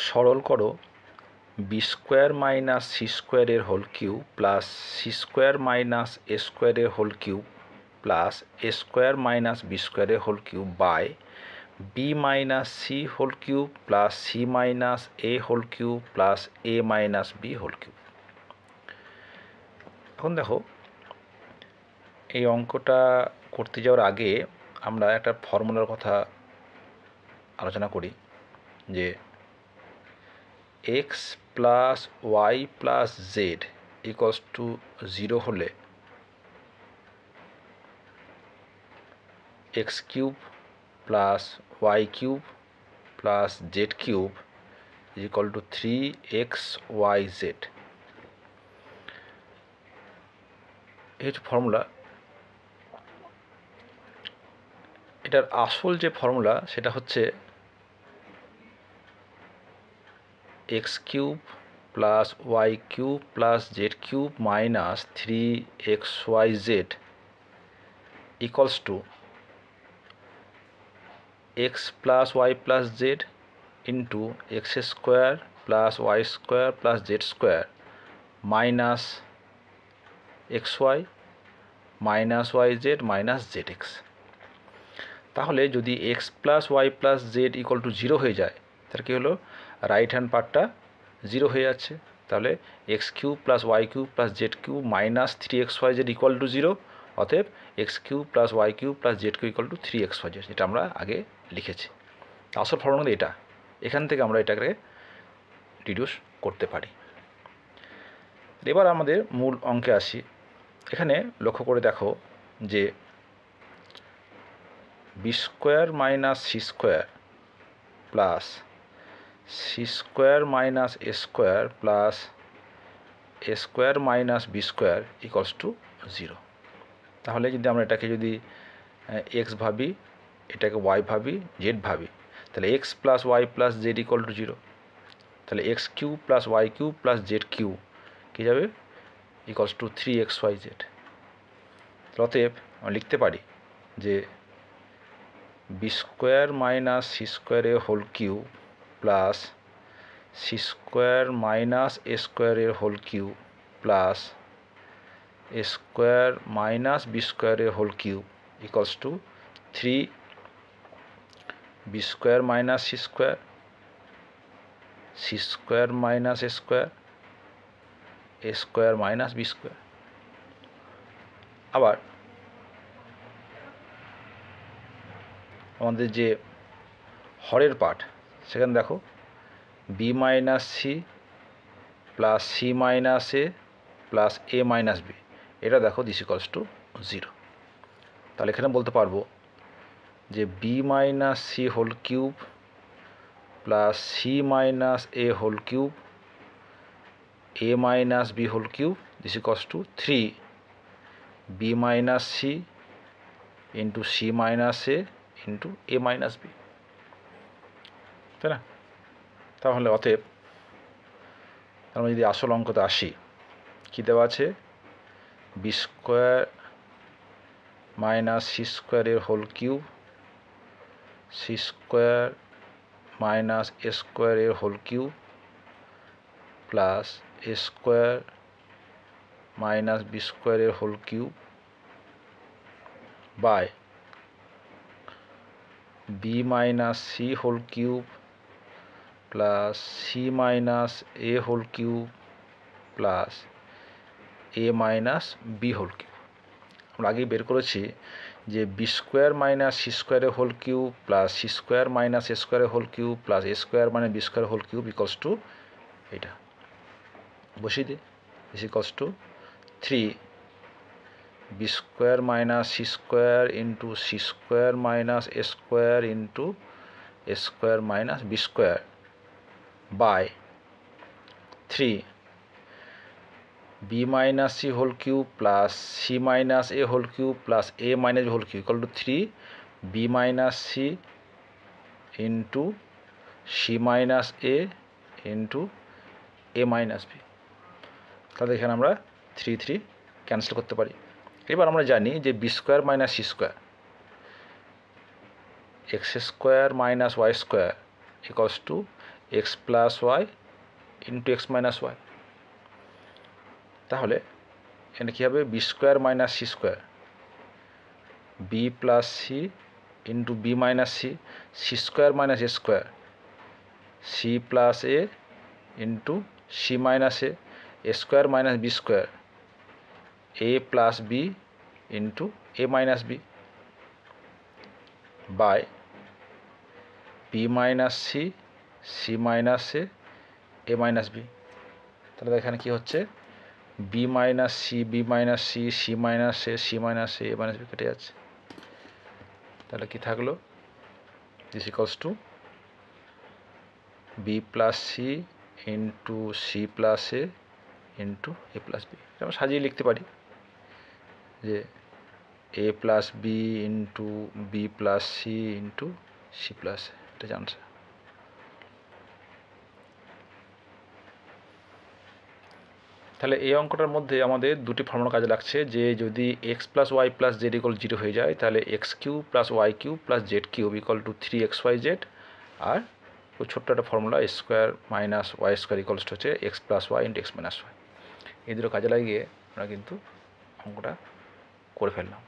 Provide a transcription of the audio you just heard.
সরল করো B square minus C স্কোয়ারের whole cube plus C square minus A স্কোয়ারের whole cube plus A square minus B স্কোয়ারের whole cube by B minus C whole cube plus C minus A whole cube plus A minus B whole cube. এখন দেখো, এই অঙ্কটা করতে যাওয়ার আগে আমরা একটা ফর্মুলার কথা আলোচনা করি যে X plus Y plus Z equals to 0 হলে X cube plus Y cube plus Z cube is equal to 3xyz। এই হচ্ছে ফর্মুলা। এটার আসল যে ফর্মুলা সেটা হচ্ছে X cube plus Y cube plus Z cube minus 3xyz equals to X plus Y plus Z into X square plus Y square plus Z square minus X Y minus Y Z minus Z X. তাহলে যদি X plus Y plus Z equal to 0 হয়ে যায় তাহলে কী হলো, right hand পার্টটা 0 হয়ে যাচ্ছে। তাহলে X cube plus Y cube plus Z cube minus 3xyz equal to 0, অতএব X cube plus Y cube plus Z cube equal to 3xyz, যেটা আমরা আগে লিখেছি। আসল ফর্মুলা এটা, এখান থেকে আমরা এটাকে ডিডিউস করতে পারি। এবার আমাদের মূল অঙ্কে আসি। এখানে লক্ষ্য করে দেখো যে B square minus C square plus C square minus A square plus A square minus B square equals to 0। তাহলে যদি আমরা এটাকে যদি এক্স ভাবি, এটাকে ওয়াই ভাবি, জেড ভাবি, তাহলে X plus Y plus Z equal to 0। তাহলে X cube plus Y cube plus Z cube কী যাবে, ইকুয়ালস টু 3xyz। অতএব আমরা লিখতে পারি যে বি স্কোয়ার মাইনাস সি স্কোয়ারের whole cube plus C square minus A স্কোয়ারের whole cube plus A square minus B স্কোয়ারের whole cube equals to 3 B square minus C square minus A square minus B square. আবার আমাদের যে হরের পার্ট, সেখানে দেখো B minus C plus C minus A plus A minus B, এটা দেখো দিস ইকুয়ালস টু 0। তাহলে এখানে বলতে পারবো যে B minus C whole cube plus C minus A whole cube A minus B whole cube this equals to 3 B minus C into C minus A into A minus B, তাই না? তাহলে অতএব আমরা যদি আসল অঙ্কতে আসি, কী দেওয়া আছে, বি স্কোয়ার মাইনাস সি স্কোয়ারের whole cube C square minus A স্কোয়ারের whole cube plus A square minus B স্কোয়ারের whole cube by B minus C whole cube plus C minus A whole cube plus A minus B whole cube. আমরা আগেই বের করেছি যে B square minus C স্কোয়ারের whole cube plus C square minus A স্কোয়ারের whole cube plus A square minus B square whole cube equals to, এটা বসিয়ে দিই, is equals to 3 B square minus C square into C square minus A square into A square minus B square by 3 B minus C whole cube plus C minus A whole cube plus A minus B whole cube equal to 3 B minus C into C minus A into A minus B. তাহলে এখানে আমরা 3 cancel করতে পারি। এবার আমরা জানি যে B square minus C square X square minus Y square equals to X plus Y into X minus Y. তাহলে এখানে কী হবে, B square minus C square, B plus C into B minus C, C square minus A square, C plus A into C minus A square minus B square, A plus B into A minus B by B minus C, C minus A minus B. তাহলে এখানে কি হচ্ছে, B minus C, B minus C, C minus A minus B কেটে যাচ্ছে। তাহলে কি থাকলো, this equals to B plus C into C plus A into A plus B. এটা আমরা সাজিয়ে লিখতে পারি যে A plus B into B plus C into C plus A, এটা জানছে। তাহলে এই অঙ্কটার মধ্যে আমাদের দুটি ফর্মুলা কাজে লাগছে, যে যদি X plus Y plus Z equal 0 হয়ে যায়, তাহলে X cube plus Y cube plus Z cube equal to 3xyz, আর ওই ছোট্ট একটা formula A square minus Y square equals হচ্ছে X plus Y into X minus Y. এই দুটো কাজে লাগিয়ে আমরা কিন্তু অঙ্কটা করে ফেললাম।